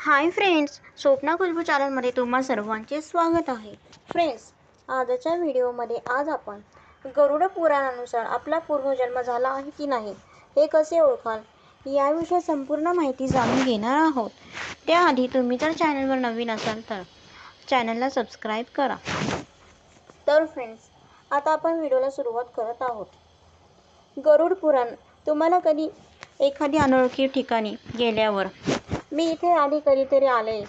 Hi friends, Swapna Khushboo चॅनलमध्ये तुम्हा सर्वांचे स्वागत आहे. फ्रेंड्स, आजच्या व्हिडिओमध्ये आज आपण गरुड पुराणानुसार आपला पूर्वजन्म झाला आहे की नाही हे कसे ओळखाल याविषयी संपूर्ण माहिती जाणून घेणार आहोत. त्याआधी तुम्ही जर चॅनलवर नवीन असाल तर चॅनलला सबस्क्राईब करा. तर फ्रेंड्स, आता आपण व्हिडिओला सुरुवात करत आहोत. गरुड पुराण. तुम्हाला कधी एखादी अनोळखी ठिकाणी गेल्यावर मी इथे आधी कधीतरी आले,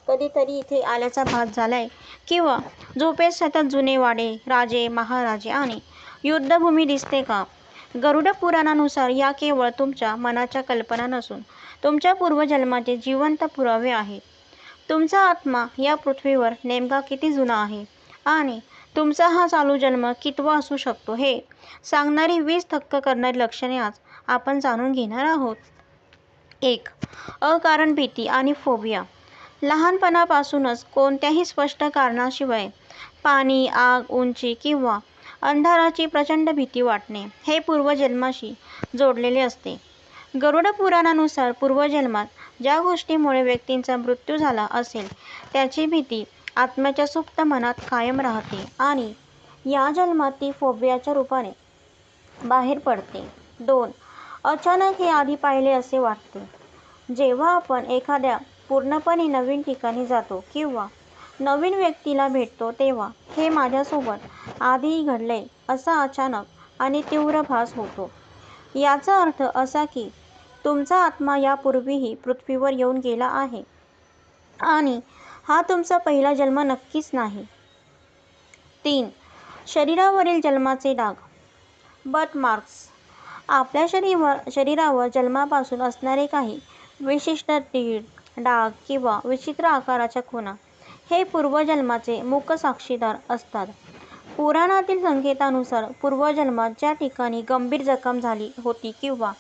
कधीतरी इथे आल्याचा भास झालाय किंवा झोपेत सतत जुने वाडे, राजे, महाराजे आणि युद्धभूमी दिसते का? गरुड पुराणानुसार या केवळ तुमच्या मनाच्या कल्पना नसून तुमच्या पूर्वजन्माचे जिवंत पुरावे आहेत. तुमचा आत्मा या पृथ्वीवर नेमका किती जुना आहे आणि तुमचा हा चालू जन्म कितवा असू शकतो हे सांगणारी 20 थक्क करणारी लक्षणे आज आपण जाणून घेणार आहोत. 1. अकारण भीती आणि फोबिया. लहानपणापासूनच कोणत्याही स्पष्ट कारणाशिवाय पाणी, आग, उंची किंवा अंधाराची प्रचंड भीती वाटणे हे पूर्वजन्माशी जोडलेले असते. गरुड पुराणानुसार पूर्वजन्मात ज्या गोष्टीमुळे व्यक्तींचा मृत्यू झाला असेल त्याची भीती आत्म्याच्या सुप्त मनात कायम राहते आणि या जन्मात ती फोबियाच्या रूपाने बाहेर पडते. 2. अचानक हे आधी पाहिले असे वाटते. जेव्हा आपण एखाद्या पूर्णपणे नवीन ठिकाणी जातो किंवा नवीन व्यक्तीला भेटतो तेव्हा हे माझ्यासोबत आधीही घडले असा अचानक आणि तीव्र भास होतो. याचा अर्थ असा की तुमचा आत्मा यापूर्वीही पृथ्वीवर येऊन गेला आहे आणि हा तुमचा पहिला जन्म नक्कीच नाही. 3. शरीरावरील जन्माचे डाग. Birth marks. आपल्या शरीरावर जन्मापासून असणारे काही विशिष्ट तीळ, डाग किंवा विचित्र आकाराच्या खुणा हे पूर्वजन्माचे मूक साक्षीदार असतात. पुराणातील संकेतानुसार पूर्वजन्मात ज्या ठिकाणी गंभीर जखम झाली होती किंवा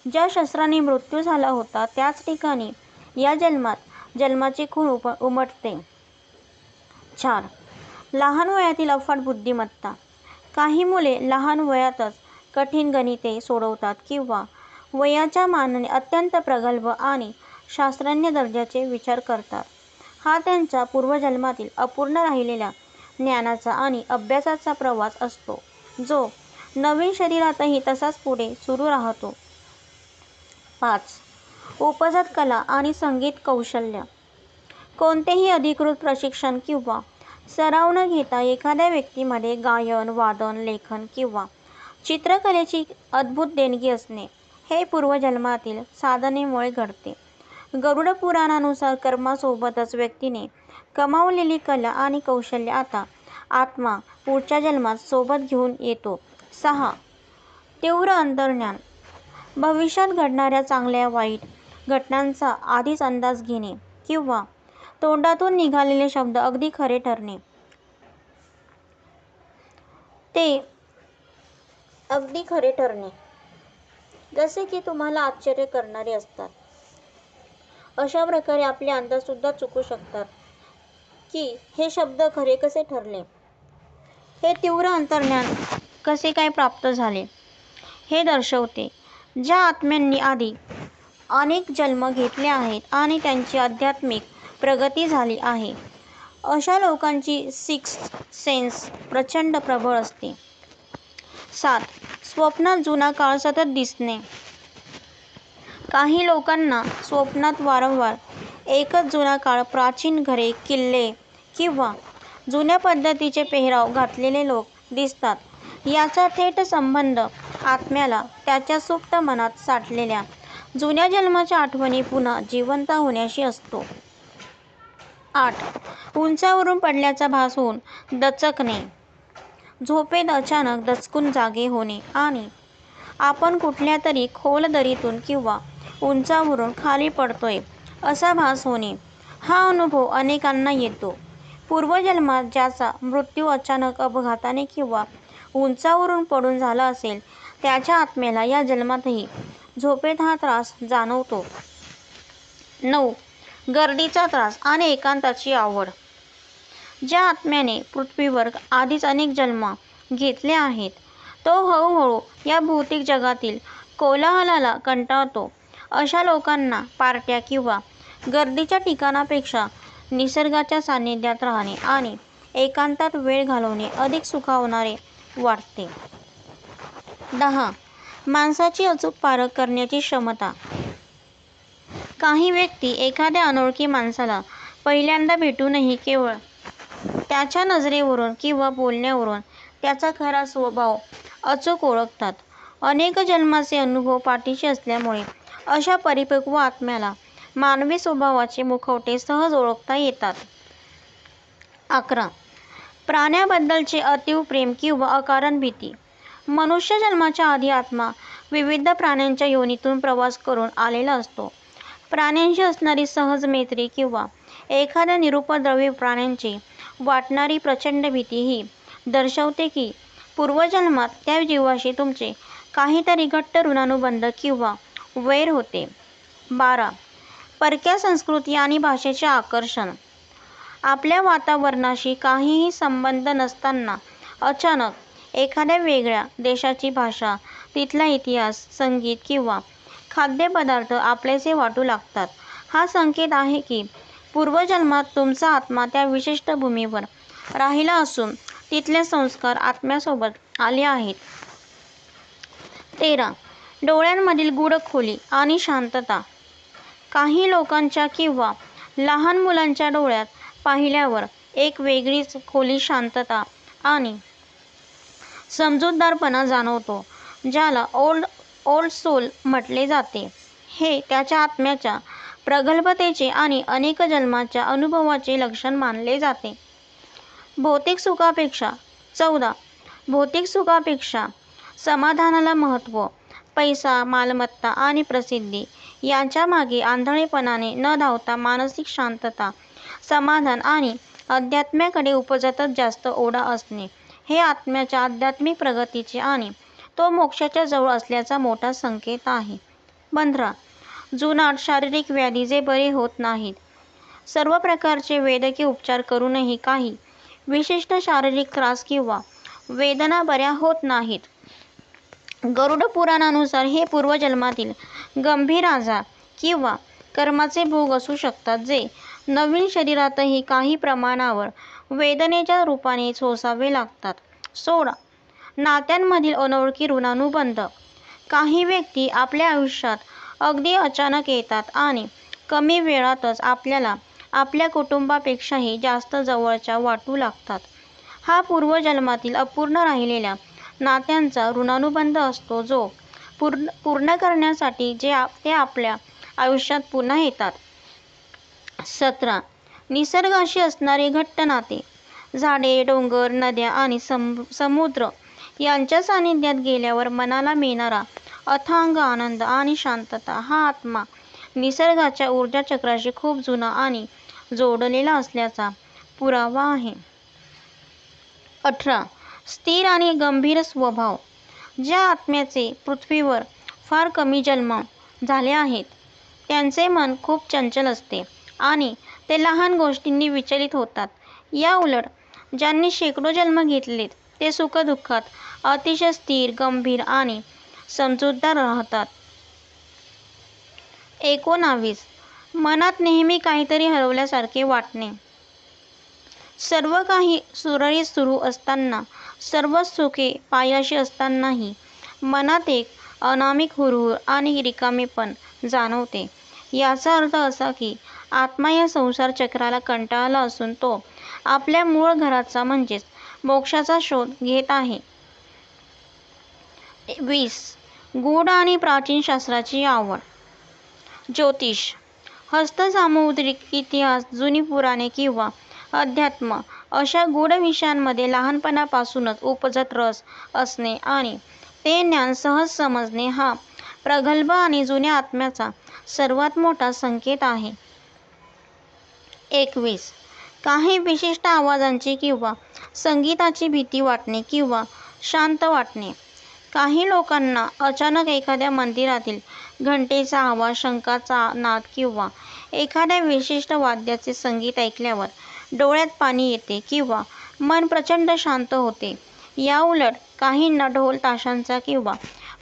ज्या शस्त्राने मृत्यू झाला होता त्याच ठिकाणी या जन्मात जन्माची खूण उमटते. 4. लहान वयातील अफाट बुद्धिमत्ता. काही मुले लहान वयातच कठीण गणिते सोडवतात किंवा वयाच्या मानाने अत्यंत प्रगल्भ आणि शास्त्रज्ञ दर्जाचे विचार करतात. हा त्यांच्या पूर्वजन्मातील अपूर्ण राहिलेल्या ज्ञानाचा आणि अभ्यासाचा प्रवास असतो जो नवीन शरीरातही तसाच पुढे सुरू राहतो. 5. उपजत कला आणि संगीत कौशल्य. कोणतेही अधिकृत प्रशिक्षण किंवा सराव न घेता एखाद्या व्यक्तीमध्ये गायन, वादन, लेखन किंवा चित्रकलेची अद्भुत देणगी असणे हे पूर्वजन्मातील साधनेमुळे घडते. गरुड पुराणानुसार कर्मासोबतच व्यक्तीने कमावलेली कला आणि कौशल्य आता आत्मा पुढच्या जन्मात सोबत घेऊन येतो. 6. तीव्र अंतर्ज्ञान. भविष्यात घडणाऱ्या चांगल्या वाईट घटनांचा आधीच अंदाज घेणे किंवा तोंडातून निघालेले शब्द अगदी खरे ठरणे. जसे की तुम्हाला आश्चर्य करणारे असतात. अशा प्रकारे आपले अंदाज सुद्धा चुकू शकतात की हे शब्द खरे कसे ठरले. हे तीव्र अंतर्ज्ञान कसे काय प्राप्त झाले हे दर्शवते. ज्या आत्म्यांनी आधी अनेक जन्म घेतले आहेत आणि त्यांची आध्यात्मिक प्रगती झाली आहे अशा लोकांची सिक्स्थ सेन्स प्रचंड प्रबळ असते. 7. स्वप्नात जुना काळ सतत दिसणे. काही लोकांना स्वप्नात वारंवार एकच जुना काळ, प्राचीन घरे, किल्ले किंवा जुन्या पद्धतीचे पेहराव घातलेले लोक दिसतात. याचा थेट संबंध आत्म्याला त्याच्या सुप्त मनात साठलेल्या जुन्या जन्माच्या आठवणी पुन्हा जिवंत होण्याशी असतो. 8. उंचावरून पडल्याचा भास होऊन दचकणे. झोपेत अचानक दचकून जागे होणे आणि आपण कुठल्या तरी खोल दरीतून किंवा उंचावरून खाली पडतोय असा भास होणे. हा अनुभव अनेकांना येतो. पूर्वजन्मात ज्याचा मृत्यू अचानक अपघाताने किंवा उंचावरून पडून झाला असेल त्याच्या आत्म्याला या जन्मातही झोपेत हा त्रास जाणवतो. 9. गर्दीचा त्रास आणि एकांताची आवड. ज्या आत्म्याने पृथ्वीवर आधीच अनेक जन्म घेतले आहेत तो हळूहळू या भौतिक जगातील कोलाहलाला कंटाळतो. अशा लोकांना पार्ट्या किंवा गर्दीच्या ठिकाणापेक्षा निसर्गाच्या सान्निध्यात राहणे आणि एकांतात वेळ घालवणे अधिक सुखावणारे वाटते. 10. माणसाची अचूक पारख करण्याची क्षमता. काही व्यक्ती एखाद्या अनोळखी माणसाला पहिल्यांदा भेटूनही केवळ त्याच्या नजरेवरून किंवा बोलण्यावरून त्याचा खरा स्वभाव अचूक ओळखतात. अनेक जन्माचे अनुभव पाठीशी असल्यामुळे अशा परिपक्व आत्म्याला मानवी स्वभावाचे मुखवटे सहज ओळखता येतात. 11. प्राण्याबद्दलचे अतीव प्रेम किंवा अकारण भीती. मनुष्य जन्माच्या आधी आत्मा विविध प्राण्यांच्या योनीतून प्रवास करून आलेला असतो. प्राण्यांशी असणारी सहज मैत्री किंवा एखाद्या निरुपद्रवी प्राण्याची वाटणारी प्रचंड भीती ही दर्शवते की पूर्वजन्मात त्या जीवाशी तुमचे काहीतरी घट्ट ऋणानुबंध किंवा वैर होते. 12. परक्या संस्कृती आणि भाषेचे आकर्षण. आपल्या वातावरणाशी काहीही संबंध नसताना अचानक एखाद्या वेगळ्या देशाची भाषा, तिथला इतिहास, संगीत किंवा खाद्यपदार्थ आपलेसे वाटू लागतात. हा संकेत आहे की पूर्वजन्मात तुमचा आत्मा त्या विशिष्ट भूमीवर राहिला असून तिथले संस्कार आत्म्यासोबत आले आहेत. 13. डोळ्यांमधील गूढ खोली आणि शांतता. काही लोकांच्या किंवा लहान मुलांच्या डोळ्यात पाहिल्यावर एक वेगळीच खोली, शांतता आणि समजूतदारपणा जाणवतो, ज्याला ओल्ड सोल म्हटले जाते. हे त्याच्या आत्म्याच्या प्रगल्भतेचे आणि अनेक जन्माच्या अनुभवाचे लक्षण मानले जाते. भौतिक सुखापेक्षा 14. भौतिक सुखापेक्षा समाधानाला महत्त्व. पैसा, मालमत्ता आणि प्रसिद्धी यांच्या मागे आंधळेपणाने न धावता मानसिक शांतता, समाधान आणि अध्यात्माकडे उपजतच जास्त ओढा असणे हे आत्म्याच्या आध्यात्मिक प्रगतीचे आणि तो मोक्षाच्या जवळ असल्याचा मोठा संकेत आहे. 15. जुनाट शारीरिक व्याधी जे बरे होत नाहीत. सर्व प्रकारचे वैद्यकीय उपचार करूनही काही विशिष्ट शारीरिक त्रास किंवा वेदना बऱ्या होत नाहीत. गरुड पुराणानुसार हे पूर्वजन्मातील गंभीर आजार किंवा कर्माचे भोग असू शकतात, जे नवीन शरीरातही काही प्रमाणावर वेदनेच्या रूपाने सोसावे लागतात. 16. नात्यांमधील अनोळखी ऋणानुबंध. काही व्यक्ती आपल्या आयुष्यात अगदी अचानक येतात आणि कमी वेळातच आपल्याला आपल्या कुटुंबापेक्षाही जास्त जवळच्या वाटू लागतात. हा पूर्वजन्मातील अपूर्ण राहिलेल्या नात्यांचा ऋणानुबंध असतो, जो पूर्ण करण्यासाठी ते आपल्या आयुष्यात पुन्हा येतात. 17. निसर्गाशी असणारे घट्ट नाते. झाडे, डोंगर, नद्या आणि समुद्र यांच्या सानिध्यात गेल्यावर मनाला मिळणारा अथांग आनंद आणि शांतता हा आत्मा निसर्गाच्या ऊर्जा चक्राशी खूप जुना आणि जोडलेला असल्याचा पुरावा आहे. 18. स्थिर आणि गंभीर स्वभाव. ज्या आत्म्याचे पृथ्वीवर फार कमी जन्म झाले आहेत, त्यांचे मन खूप चंचल असते आणि ते लहान गोष्टींनी विचलित होतात. या उलट ज्यांनी शेकडो जन्म घेतलेत, ते सुखदुःखात अतिशय स्थिर, गंभीर आणि समजूतदार राहतात. 19. मनात नेहमी काहीतरी हरवल्यासारखे वाटणे. सर्व काही सुरळीत सुरू असताना, सर्व सुखे पायाशी असतानाही मनात एक अनामिक हुरहुर आणि रिकामेपण जाणवते. याचा अर्थ असा की आत्मा या संसार चक्राला कंटाळला असून तो आपल्या मूळ घराचा म्हणजेच मोक्षाचा शोध घेत आहे. 20. गूढ आणि प्राचीन शास्त्राची आवड. ज्योतिष, हस्तसामुद्रिक इतिहास, जुनी पुराणे किंवा अध्यात्म अशा गूढ विषयांमध्ये लहानपणापासूनच उपजत रस असणे आणि ते ज्ञान सहज समजणे हा प्रगल्भ आणि जुन्या आत्म्याचा सर्वात मोठा संकेत आहे. 21. काही विशिष्ट आवाजांची किंवा संगीताची भीती वाटणे किंवा शांत वाटणे. काही लोकांना अचानक एखाद्या मंदिरातील घंटेचा आवाज, शंखाचा नाद किंवा एखाद्या विशिष्ट वाद्याचे संगीत ऐकल्यावर डोळ्यात पाणी येते किंवा मन प्रचंड शांत होते. याउलट काहींना ढोल ताशांचा किंवा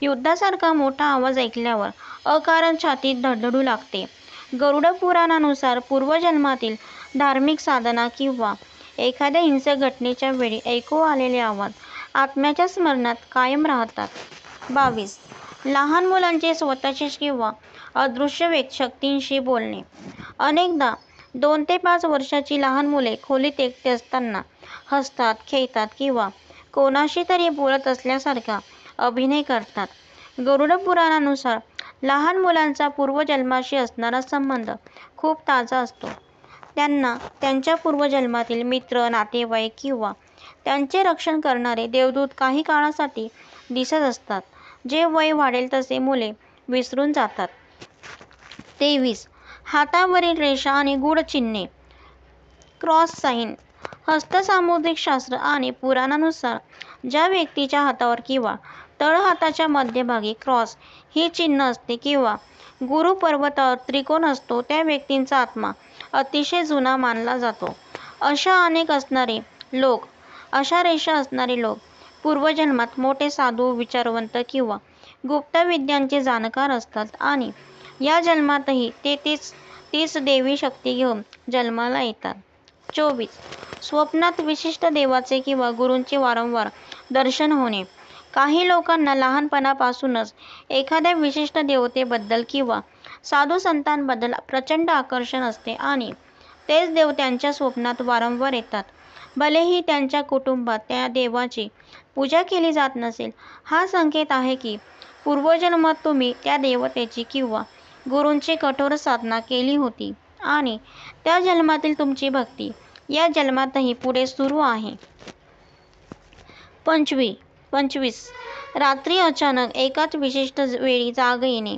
युद्धासारखा मोठा आवाज ऐकल्यावर अकारण छातीत धडधडू लागते. गरुड पुराणानुसार पूर्वजन्मातील धार्मिक साधना किंवा एखाद्या हिंसक घटनेच्या वेळी ऐकू आलेले आवाज आत्म्याच्या स्मरणात कायम राहतात. 22. लहान मुलांचे स्वतःशी किंवा अदृश्य शक्तींशी बोलणे. अनेकदा 2 ते 5 वर्षाची लहान मुले खोलीत एकटे असताना हसतात, खेळतात किंवा कोणाशी तरी बोलत असल्यासारखा अभिनय करतात. गरुड पुराणानुसार लहान मुलांचा पूर्वजन्माशी असणारा संबंध खूप ताजा असतो. त्यांना त्यांच्या पूर्वजन्मातील मित्र, नातेवाईक किंवा त्यांचे रक्षण करणारे देवदूत काही काळासाठी दिसत असतात, जे वय वाढेल तसे मुले विसरून जातात. 23. हातावरील रेषा आणि गूढ चिन्हे. Cross sign. हस्तसामुद्रिकशास्त्र आणि पुराणानुसार ज्या व्यक्तीच्या हातावर किंवा तळहाताच्या मध्यभागी क्रॉस ही चिन्ह असते किंवा गुरु पर्वतावर त्रिकोण असतो, त्या व्यक्तीचा आत्मा अतिशय जुना मानला जातो. अशा रेषा असणारे लोक पूर्वजन्मात मोठे साधू, विचारवंत किंवा गुप्त विद्यांचे जाणकार असतात आणि या जन्मातही ते तीच देवी शक्ती घेऊन जन्माला येतात. 24. स्वप्नात विशिष्ट देवाचे किंवा गुरूंचे वारंवार दर्शन होणे. काही लोकांना लहानपणापासूनच एखाद्या विशिष्ट देवतेबद्दल किंवा साधू संतांबद्दल प्रचंड आकर्षण असते आणि तेच देव त्यांच्या स्वप्नात वारंवार येतात. भलेही त्यांच्या कुटुंबात त्या देवाची पूजा केली जात नसेल. हा संकेत आहे की पूर्वजन्मात तुम्ही त्या देवतेची किंवा गुरूंची कठोर साधना केली होती आणि त्या जन्मातील तुमची भक्ती या जन्मातही पुढे सुरू आहे. 25. रात्री अचानक एकाच विशिष्ट वेळी जाग येणे.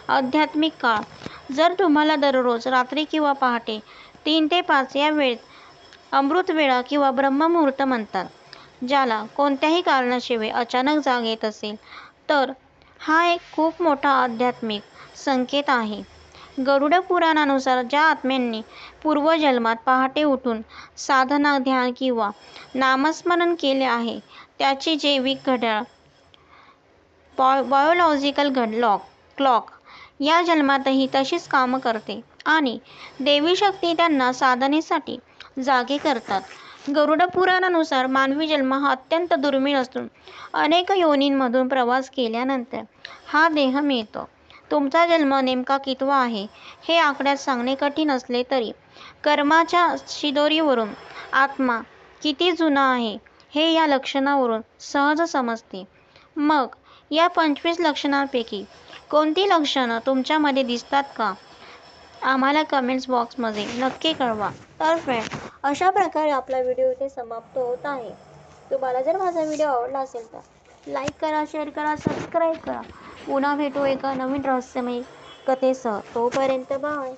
आध्यात्मिक काळ. जर तुम्हाला दररोज रात्री किंवा पहाटे 3 ते 5 या वेळेत अमृतवेळा किंवा ब्रह्ममुहूर्त म्हणतात, ज्याला कोणत्याही कारणाशिवाय अचानक जाग येत असेल, तर हा एक खूप मोठा आध्यात्मिक संकेत आहे. गरुड पुराणानुसार ज्या आत्म्यांनी पूर्वजन्मात पहाटे उठून साधना, ध्यान किंवा नामस्मरण केले आहे, त्याची जैविक घड्याळ बायोलॉजिकल क्लॉक या जन्मातही तशीच कामं करते आणि देवी शक्ती त्यांना साधनेसाठी जागे करतात. गरुड पुराणानुसार मानवी जन्म हा अत्यंत दुर्मिळ असून अनेक योनींमधून प्रवास केल्यानंतर हा देह मिळतो. तुमचा जन्म नेमका कितवा आहे हे आकड्यात सांगणे कठीण असले तरी कर्माच्या शिदोरीवरून आत्मा किती जुना आहे हे या लक्षणावरून सहज समजते. मग या 25 लक्षणांपैकी कोणती लक्षणं तुमच्यामध्ये दिसतात का? आम्हाला कमेंट्स बॉक्समध्ये नक्की कळवा. तर फ्रेंड, अशा प्रकारे आपला व्हिडिओ इथे समाप्त होत आहे. तुम्हाला जर माझा व्हिडिओ आवडला असेल तर लाईक करा, शेअर करा, सबस्क्राईब करा. पुन्हा भेटू एका नवीन रहस्यमयी कथेसह. तोपर्यंत बाय.